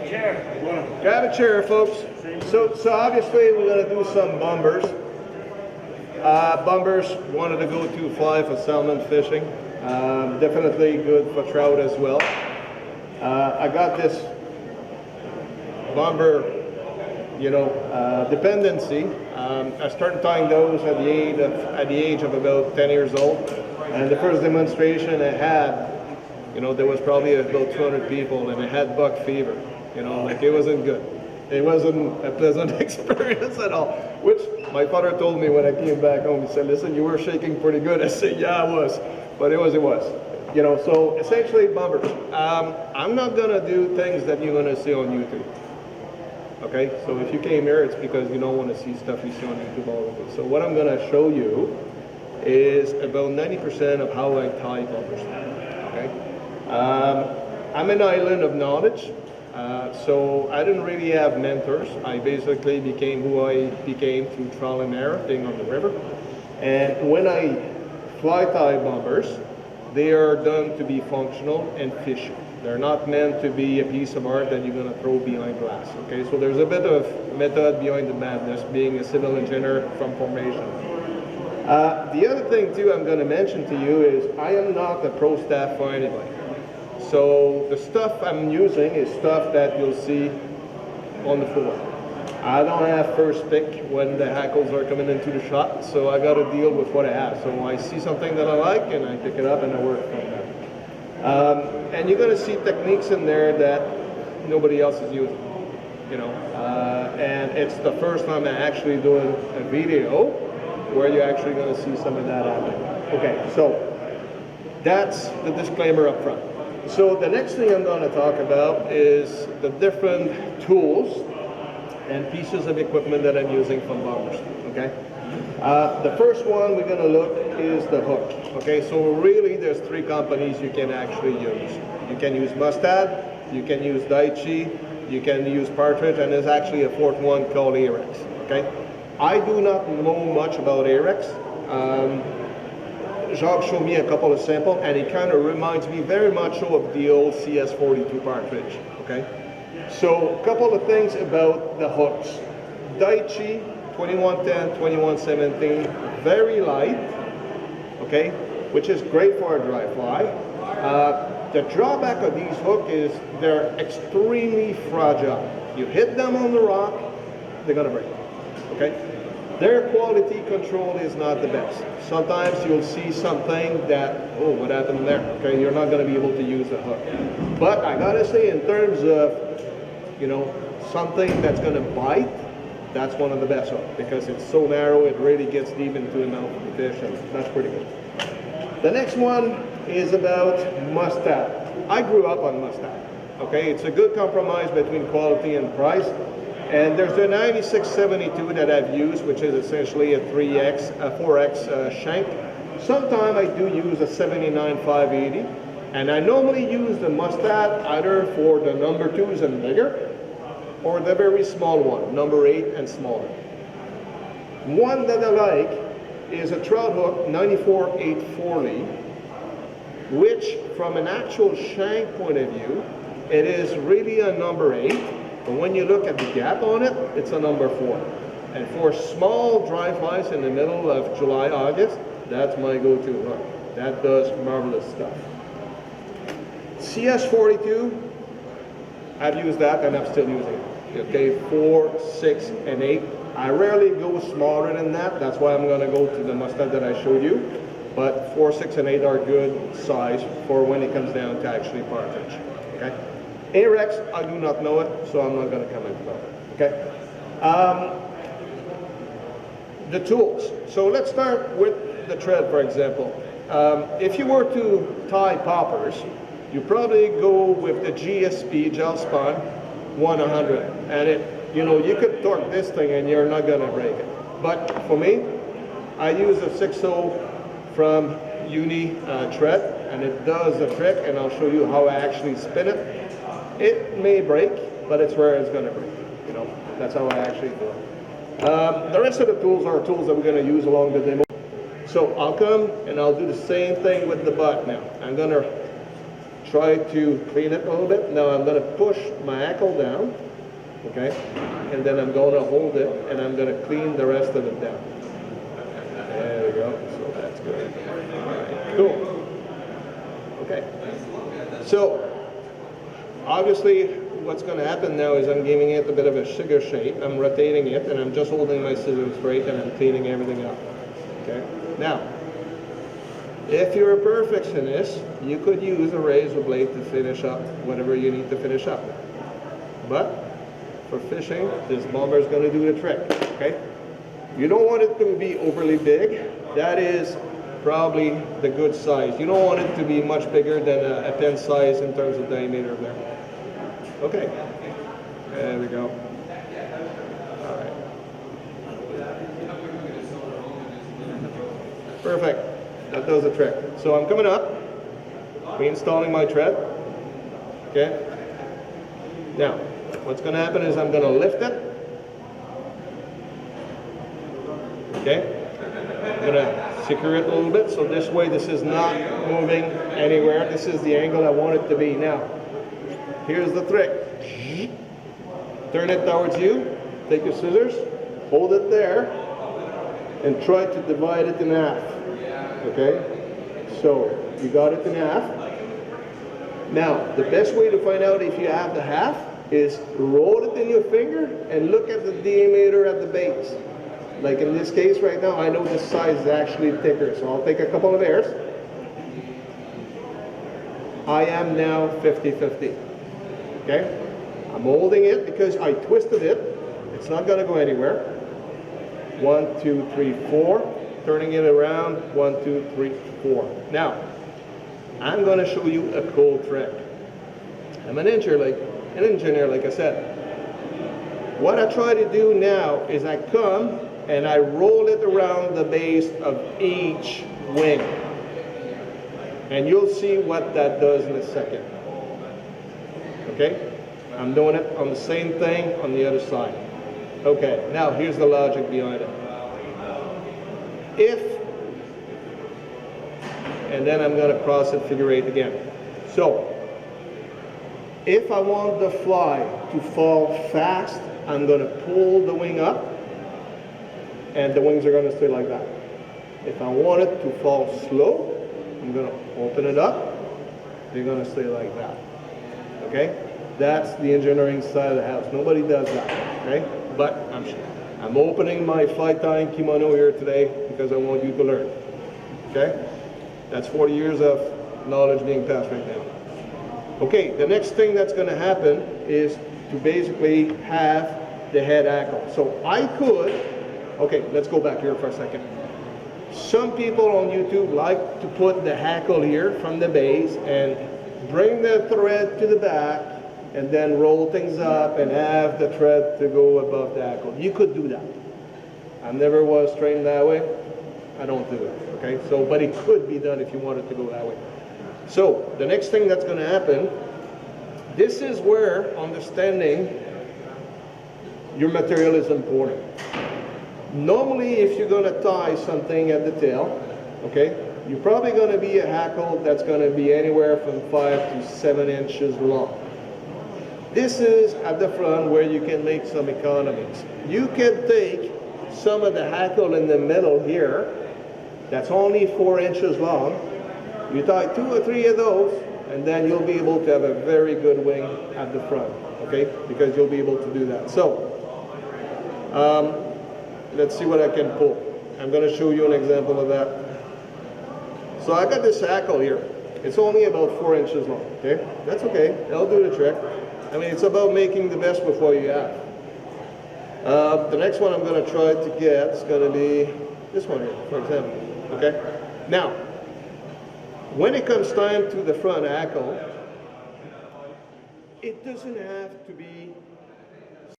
chair. Grab a chair, folks. So obviously we're going to do some bumpers. Bumpers, one of the go-to fly for salmon fishing. Definitely good for trout as well. I got this bumper, dependency. I started tying those at the age of about 10 years old. And the first demonstration I had, there was probably about 200 people, and I had buck fever. It wasn't good. It wasn't a pleasant experience at all, which my father told me when I came back home. He said, listen, you were shaking pretty good. I said, yeah, I was, but it was. So essentially bumpers. I'm not gonna do things that you're gonna see on YouTube. Okay, so if you came here, it's because you don't want to see stuff you see on YouTube all the time. So what I'm gonna show you is about 90% of how I tie bumpers. Okay, I'm an island of knowledge. So I didn't really have mentors. I basically became who I became through trial and error, being on the river. And when I fly tie bumpers, they are done to be functional and fishing. They're not meant to be a piece of art that you're going to throw behind glass. Okay, so there's a bit of method behind the madness, being a civil engineer from formation. The other thing too I'm going to mention to you is I am not a pro staff for anybody. So the stuff I'm using is stuff that you'll see on the floor. I don't have first pick when the hackles are coming into the shot, so I got to deal with what I have. So I see something that I like and I pick it up and I work from that. And you're going to see techniques in there that nobody else is using, and it's the first time I'm actually doing a video where you're actually going to see some of that happening. Okay, so that's the disclaimer up front. So the next thing I'm going to talk about is the different tools and pieces of equipment that I'm using from bumpers. Okay. The first one we're going to look is the hook. Okay. So really, there's three companies you can actually use. You can use Mustad, you can use Daiichi, you can use Partridge, and there's actually a fourth one called Ahrex. Okay. I do not know much about Ahrex. Jacques showed me a couple of samples, and it kind of reminds me very much of the old CS42 Partridge. Okay, so a couple of things about the hooks. Daiichi 2110, 2117, very light. Okay, which is great for a dry fly. The drawback of these hooks is they're extremely fragile. You hit them on the rock, they're gonna break. Okay. Their quality control is not the best. Sometimes you'll see something that, oh, what happened there? Okay, you're not going to be able to use the hook. But I gotta say, in terms of, something that's going to bite, that's one of the best hooks because it's so narrow, it really gets deep into the mouth of the fish, and that's pretty good. The next one is about Mustad. I grew up on Mustad. Okay, it's a good compromise between quality and price. And there's the 9672 that I've used, which is essentially a 4X shank. Sometimes I do use a 79580, and I normally use the Mustad either for the number 2s and bigger, or the very small one, number 8 and smaller. One that I like is a trout hook 94840, which from an actual shank point of view, it is really a number 8. But when you look at the gap on it, it's a number 4. And for small dry flies in the middle of July, August, that's my go-to hook. That does marvelous stuff. CS42, I've used that and I'm still using it. Okay, 4, 6, and 8. I rarely go smaller than that. That's why I'm going to go to the Mustad that I showed you. But 4, 6, and 8 are good size for when it comes down to actually partridge. Okay. Ahrex, I do not know it, so I'm not going to comment about it. Okay. The tools. So let's start with the thread, for example. If you were to tie poppers, you probably go with the GSP gel spun 100, and you could torque this thing and you're not going to break it. But for me, I use a 6.0 from Uni thread, and it does the trick, and I'll show you how I actually spin it. It may break, but it's rare it's going to break. That's how I actually do it. The rest of the tools are tools that we're going to use along the demo. So I'll come and I'll do the same thing with the butt now. I'm going to try to clean it a little bit. Now I'm going to push my hackle down, okay, and then I'm going to hold it, and I'm going to clean the rest of it down. There we go. So that's good. All right, cool. Okay. So obviously, what's going to happen now is I'm giving it a bit of a sugar shape. I'm rotating it, and I'm just holding my scissors straight, and I'm cleaning everything up. Okay. Now, if you're a perfectionist, you could use a razor blade to finish up whatever you need to finish up. But for fishing, this bomber is going to do the trick. Okay. You don't want it to be overly big. That is probably the good size. You don't want it to be much bigger than a pen size in terms of diameter there. Okay, there we go. All right. Perfect. That does the trick. So I'm coming up, reinstalling my thread. Okay. Now, what's going to happen is I'm going to lift it. Okay. I'm going to secure it a little bit, so this way this is not moving anywhere. This is the angle I want it to be. Now, here's the trick. Turn it towards you, take your scissors, hold it there, and try to divide it in half. Okay? So, you got it in half. Now, the best way to find out if you have the half is roll it in your finger and look at the diameter at the base. Like in this case right now, I know this size is actually thicker, so I'll take a couple of airs. I am now 50-50. Okay? I'm holding it because I twisted it. It's not going to go anywhere. 1, 2, 3, 4. Turning it around. 1, 2, 3, 4. Now, I'm going to show you a cool trick. I'm an engineer, like I said. What I try to do now is I come and I roll it around the base of each wing. And you'll see what that does in a second. Okay? I'm doing it on the same thing on the other side. Okay, now here's the logic behind it. And then I'm going to cross it figure 8 again. So, if I want the fly to fall fast, I'm going to pull the wing up, and the wings are going to stay like that. If I want it to fall slow, I'm going to open it up, they're going to stay like that. Okay? That's the engineering side of the house. Nobody does that. Okay? But I'm opening my fly tying kimono here today because I want you to learn. Okay? That's 40 years of knowledge being passed right now. Okay, the next thing that's going to happen is to basically have the head hackle. So I could, okay, let's go back here for a second. Some people on YouTube like to put the hackle here from the base and bring the thread to the back and then roll things up and have the thread to go above the hackle. You could do that. I never was trained that way. I don't do it, okay? So, but it could be done if you wanted to go that way. So, the next thing that's going to happen, this is where understanding your material is important. Normally, if you're going to tie something at the tail, okay, you're probably going to be a hackle that's going to be anywhere from 5 to 7 inches long. This is at the front where you can make some economies. You can take some of the hackle in the middle here, that's only 4 inches long. You tie 2 or 3 of those, and then you'll be able to have a very good wing at the front, okay? Because you'll be able to do that. So, let's see what I can pull. I'm going to show you an example of that. So I got this hackle here. It's only about 4 inches long, okay? That's okay. That'll do the trick. I mean, it's about making the best with what you have. The next one I'm going to try to get is going to be this one here, for example, okay? Now, when it comes time to the front hackle, it doesn't have to be